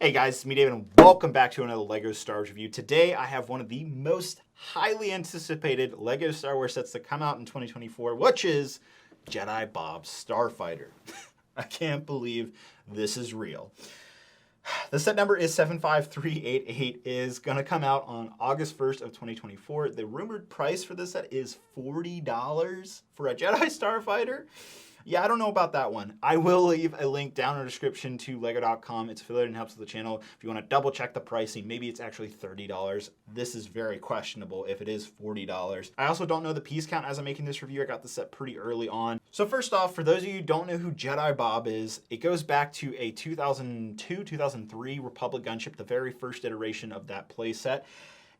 Hey guys, it's me David and welcome back to another LEGO Star Wars review. Today I have one of the most highly anticipated LEGO Star Wars sets to come out in 2024, which is Jedi Bob's Starfighter. I can't believe this is real. The set number is 75388, is going to come out on August 1st of 2024. The rumored price for this set is $40 for a Jedi Starfighter. Yeah, I don't know about that one. I will leave a link down in the description to lego.com. It's affiliated and helps with the channel. If you want to double check the pricing, maybe it's actually $30. This is very questionable if it is $40. I also don't know the piece count as I'm making this review. I got the set pretty early on. So first off, for those of you who don't know who Jedi Bob is, it goes back to a 2002, 2003 Republic gunship, the very first iteration of that playset.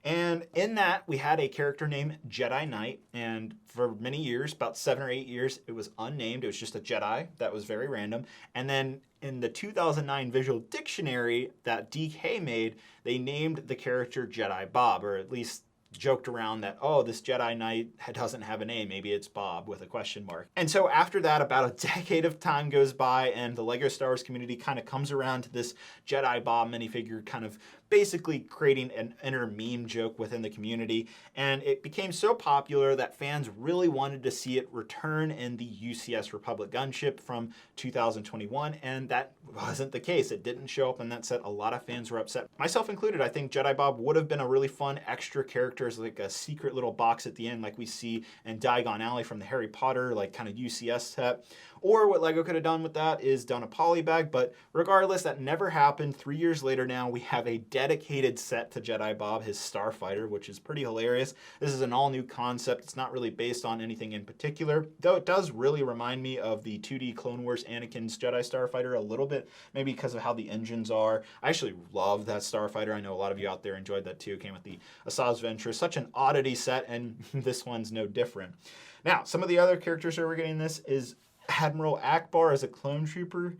And in that, we had a character named Jedi Knight, and for many years, about 7 or 8 years, it was unnamed. It was just a Jedi. That was very random. And then in the 2009 visual dictionary that DK made, they named the character Jedi Bob, or at least joked around that, oh, this Jedi Knight doesn't have a name. Maybe it's Bob with a question mark. And so after that, about a decade of time goes by and the LEGO Star Wars community kind of comes around to this Jedi Bob minifigure, kind of basically creating an inner meme joke within the community. And it became so popular that fans really wanted to see it return in the UCS Republic gunship from 2021. And that wasn't the case. It didn't show up in that set. A lot of fans were upset, myself included. I think Jedi Bob would have been a really fun extra character as like a secret little box at the end, like we see in Diagon Alley from the Harry Potter, like kind of UCS set. Or what LEGO could have done with that is done a poly bag, but regardless, that never happened. 3 years later now, we have a dedicated set to Jedi Bob, his Starfighter, which is pretty hilarious. This is an all-new concept. It's not really based on anything in particular, though it does really remind me of the 2D Clone Wars Anakin's Jedi Starfighter a little bit, maybe because of how the engines are. I actually love that Starfighter. I know a lot of you out there enjoyed that too. It came with the Asajj Ventress. Such an oddity set, and this one's no different. Now, some of the other characters that we're getting this is Admiral Akbar as a clone trooper.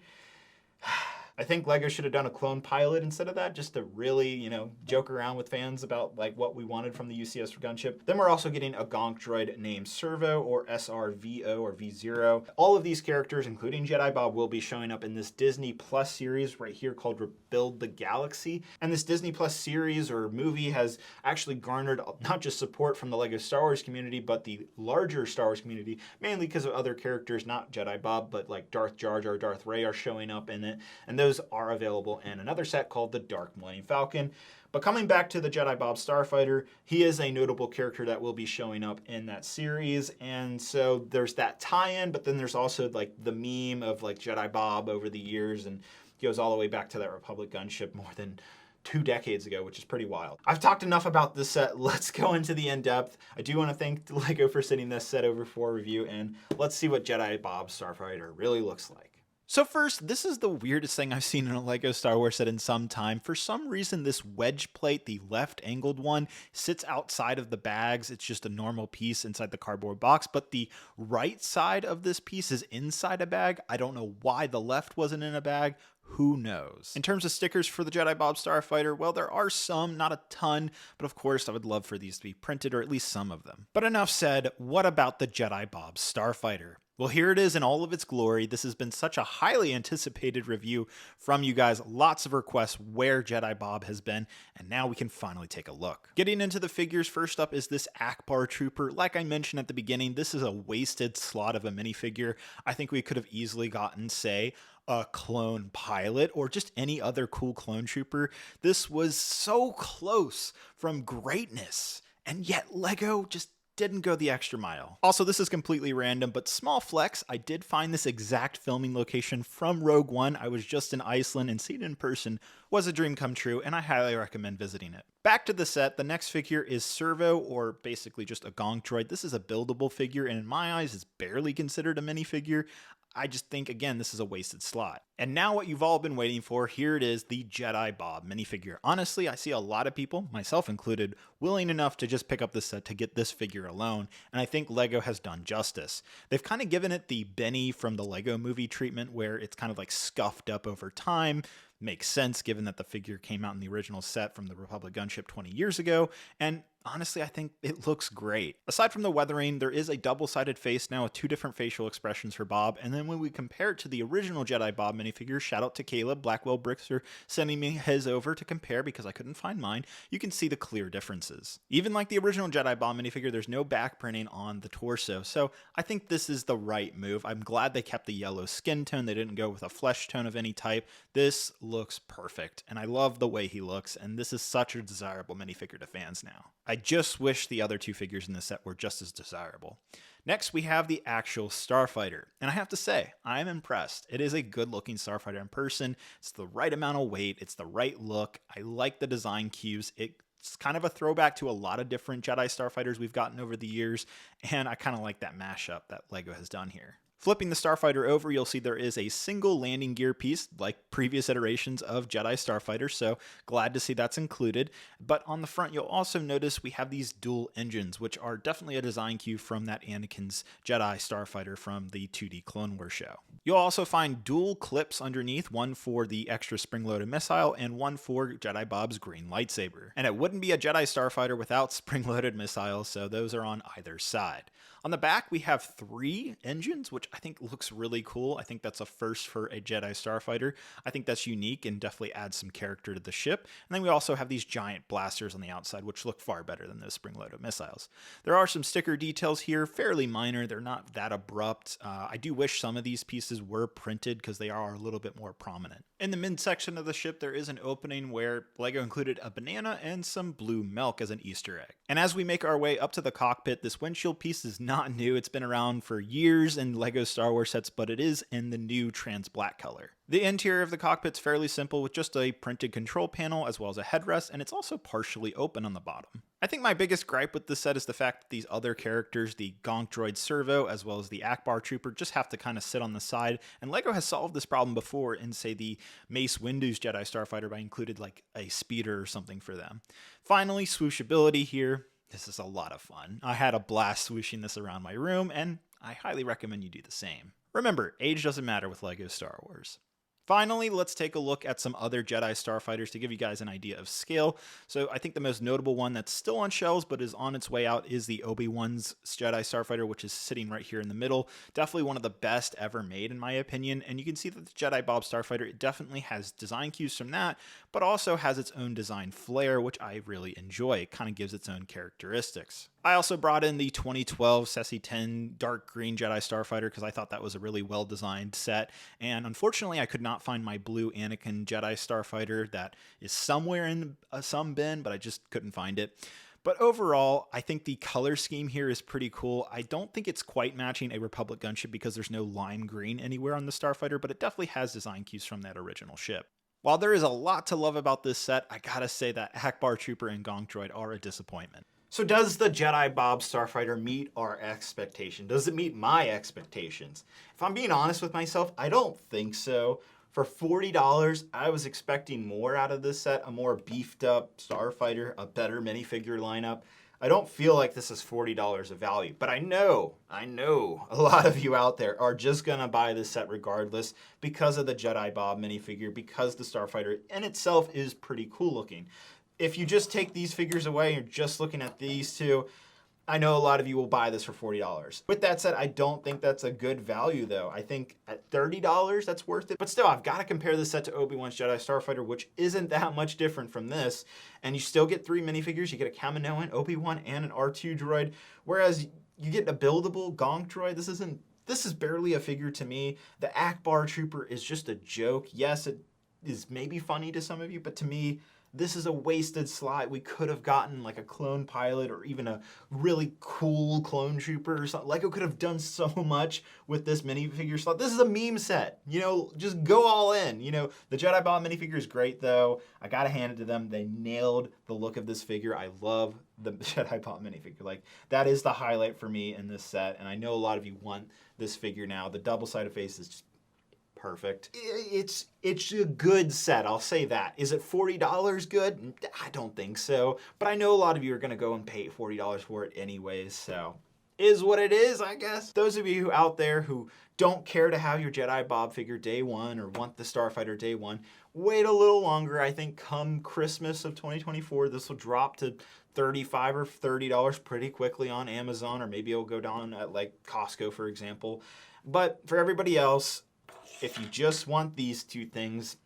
I think LEGO should have done a clone pilot instead of that, just to really, joke around with fans about like what we wanted from the UCS gunship. Then we're also getting a gonk droid named Servo, or SRVO or V0. All of these characters, including Jedi Bob, will be showing up in this Disney Plus series right here called Rebuild the Galaxy. And this Disney Plus series or movie has actually garnered not just support from the LEGO Star Wars community, but the larger Star Wars community, mainly because of other characters, not Jedi Bob, but like Darth Jar Jar, Darth Rey are showing up in it. And those are available in another set called the Dark Millennium Falcon. But coming back to the Jedi Bob Starfighter, he is a notable character that will be showing up in that series. And so there's that tie-in, but then there's also like the meme of like Jedi Bob over the years, and goes all the way back to that Republic gunship more than 2 decades ago, which is pretty wild. I've talked enough about this set. Let's go into the in-depth. I do want to thank LEGO for sending this set over for review, and let's see what Jedi Bob Starfighter really looks like. So first, this is the weirdest thing I've seen in a LEGO Star Wars set in some time. For some reason, this wedge plate, the left angled one, sits outside of the bags. It's just a normal piece inside the cardboard box, but the right side of this piece is inside a bag. I don't know why the left wasn't in a bag. Who knows? In terms of stickers for the Jedi Bob Starfighter, well, there are some, not a ton, but of course I would love for these to be printed, or at least some of them. But enough said, what about the Jedi Bob Starfighter? Well, here it is in all of its glory. This has been such a highly anticipated review from you guys. Lots of requests where Jedi Bob has been, and now we can finally take a look. Getting into the figures, first up is this Akbar Trooper. Like I mentioned at the beginning, this is a wasted slot of a minifigure. I think we could have easily gotten, say, a clone pilot or just any other cool clone trooper. This was so close from greatness, and yet LEGO just didn't go the extra mile. Also, this is completely random, but small flex, I did find this exact filming location from Rogue One. I was just in Iceland, and seeing it in person was a dream come true, and I highly recommend visiting it. Back to the set, the next figure is Servo, or basically just a gonk droid. This is a buildable figure, and in my eyes is barely considered a minifigure. I just think, again, this is a wasted slot. And now what you've all been waiting for, here it is, the Jedi Bob minifigure. Honestly, I see a lot of people, myself included, willing enough to just pick up this set to get this figure alone, and I think LEGO has done justice. They've kind of given it the Benny from the LEGO movie treatment, where it's kind of like scuffed up over time. Makes sense given that the figure came out in the original set from the Republic gunship 20 years ago, and honestly, I think it looks great. Aside from the weathering, there is a double-sided face now with 2 different facial expressions for Bob, and then when we compare it to the original Jedi Bob minifigure, shout out to Caleb, Blackwell Bricks for sending me his over to compare because I couldn't find mine, you can see the clear differences. Even like the original Jedi Bob minifigure, there's no back printing on the torso, so I think this is the right move. I'm glad they kept the yellow skin tone, they didn't go with a flesh tone of any type. This looks perfect, and I love the way he looks, and this is such a desirable minifigure to fans now. I just wish the other 2 figures in this set were just as desirable. Next, we have the actual Starfighter, and I have to say, I'm impressed. It is a good-looking Starfighter in person. It's the right amount of weight. It's the right look. I like the design cues. It's kind of a throwback to a lot of different Jedi Starfighters we've gotten over the years, and I kind of like that mashup that LEGO has done here. Flipping the Starfighter over, you'll see there is a single landing gear piece, like previous iterations of Jedi Starfighter, so glad to see that's included. But on the front, you'll also notice we have these dual engines, which are definitely a design cue from that Anakin's Jedi Starfighter from the 2D Clone Wars show. You'll also find dual clips underneath, one for the extra spring-loaded missile and one for Jedi Bob's green lightsaber. And it wouldn't be a Jedi Starfighter without spring-loaded missiles, so those are on either side. On the back, we have 3 engines, which I think looks really cool. I think that's a first for a Jedi Starfighter. I think that's unique and definitely adds some character to the ship. And then we also have these giant blasters on the outside, which look far better than those spring-loaded missiles. There are some sticker details here, fairly minor. They're not that abrupt. I do wish some of these pieces were printed because they are a little bit more prominent. In the midsection of the ship, there is an opening where LEGO included a banana and some blue milk as an Easter egg. And as we make our way up to the cockpit, this windshield piece is not new. It's been around for years in LEGO Star Wars sets, but it is in the new trans black color. The interior of the cockpit's fairly simple with just a printed control panel as well as a headrest, and it's also partially open on the bottom. I think my biggest gripe with this set is the fact that these other characters, the Gonk Droid Servo as well as the Akbar Trooper, just have to kind of sit on the side, and LEGO has solved this problem before in, say, the Mace Windu's Jedi Starfighter by included like a speeder or something for them. Finally, swooshability here. This is a lot of fun. I had a blast swooshing this around my room, and I highly recommend you do the same. Remember, age doesn't matter with LEGO Star Wars. Finally, let's take a look at some other Jedi Starfighters to give you guys an idea of scale. So I think the most notable one that's still on shelves but is on its way out is the Obi-Wan's Jedi Starfighter, which is sitting right here in the middle. Definitely one of the best ever made in my opinion, and you can see that the Jedi Bob Starfighter, it definitely has design cues from that, but also has its own design flair, which I really enjoy. It kind of gives its own characteristics. I also brought in the 2012 Ceci 10 dark green Jedi Starfighter because I thought that was a really well-designed set, and unfortunately I could not find my blue Anakin Jedi Starfighter. That is somewhere in some bin, but I just couldn't find it. But overall, I think the color scheme here is pretty cool. I don't think it's quite matching a Republic gunship because there's no lime green anywhere on the Starfighter, but it definitely has design cues from that original ship. While there is a lot to love about this set, I gotta say that Akbar Trooper and Gonk Droid are a disappointment. So does the Jedi Bob Starfighter meet our expectation? Does it meet my expectations? If I'm being honest with myself, I don't think so. For $40, I was expecting more out of this set, a more beefed up Starfighter, a better minifigure lineup. I don't feel like this is $40 of value, but I know a lot of you out there are just gonna buy this set regardless because of the Jedi Bob minifigure, because the Starfighter in itself is pretty cool looking. If you just take these figures away and you're just looking at these two, I know a lot of you will buy this for $40. With that said, I don't think that's a good value though. I think at $30, that's worth it. But still, I've got to compare this set to Obi-Wan's Jedi Starfighter, which isn't that much different from this. And you still get 3 minifigures. You get a Kaminoan, Obi-Wan, and an R2 droid. Whereas you get a buildable Gonk droid. This is barely a figure to me. The Akbar Trooper is just a joke. Yes, it is maybe funny to some of you, but to me, this is a wasted slot. We could have gotten like a clone pilot or even a really cool clone trooper or something. LEGO could have done so much with this minifigure slot. This is a meme set. You know, just go all in. You know, the Jedi Bob minifigure is great though. I gotta hand it to them. They nailed the look of this figure. I love the Jedi Bob minifigure. Like, that is the highlight for me in this set. And I know a lot of you want this figure now. The double-sided face is just perfect. It's a good set, I'll say that. Is it $40 good? I don't think so. But I know a lot of you are going to go and pay $40 for it anyways, so is what it is, I guess. Those of you out there who don't care to have your Jedi Bob figure day one or want the Starfighter day one, wait a little longer. I think come Christmas of 2024, this will drop to $35 or $30 pretty quickly on Amazon, or maybe it'll go down at like Costco, for example. But for everybody else, if you just want these two things,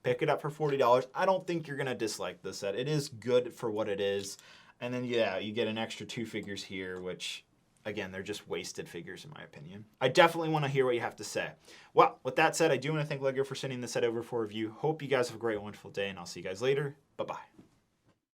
pick it up for $40. I don't think you're going to dislike this set. It is good for what it is. And then, yeah, you get an extra 2 figures here, which, again, they're just wasted figures in my opinion. I definitely want to hear what you have to say. Well, with that said, I do want to thank LEGO for sending this set over for review. Hope you guys have a great, wonderful day, and I'll see you guys later. Bye-bye.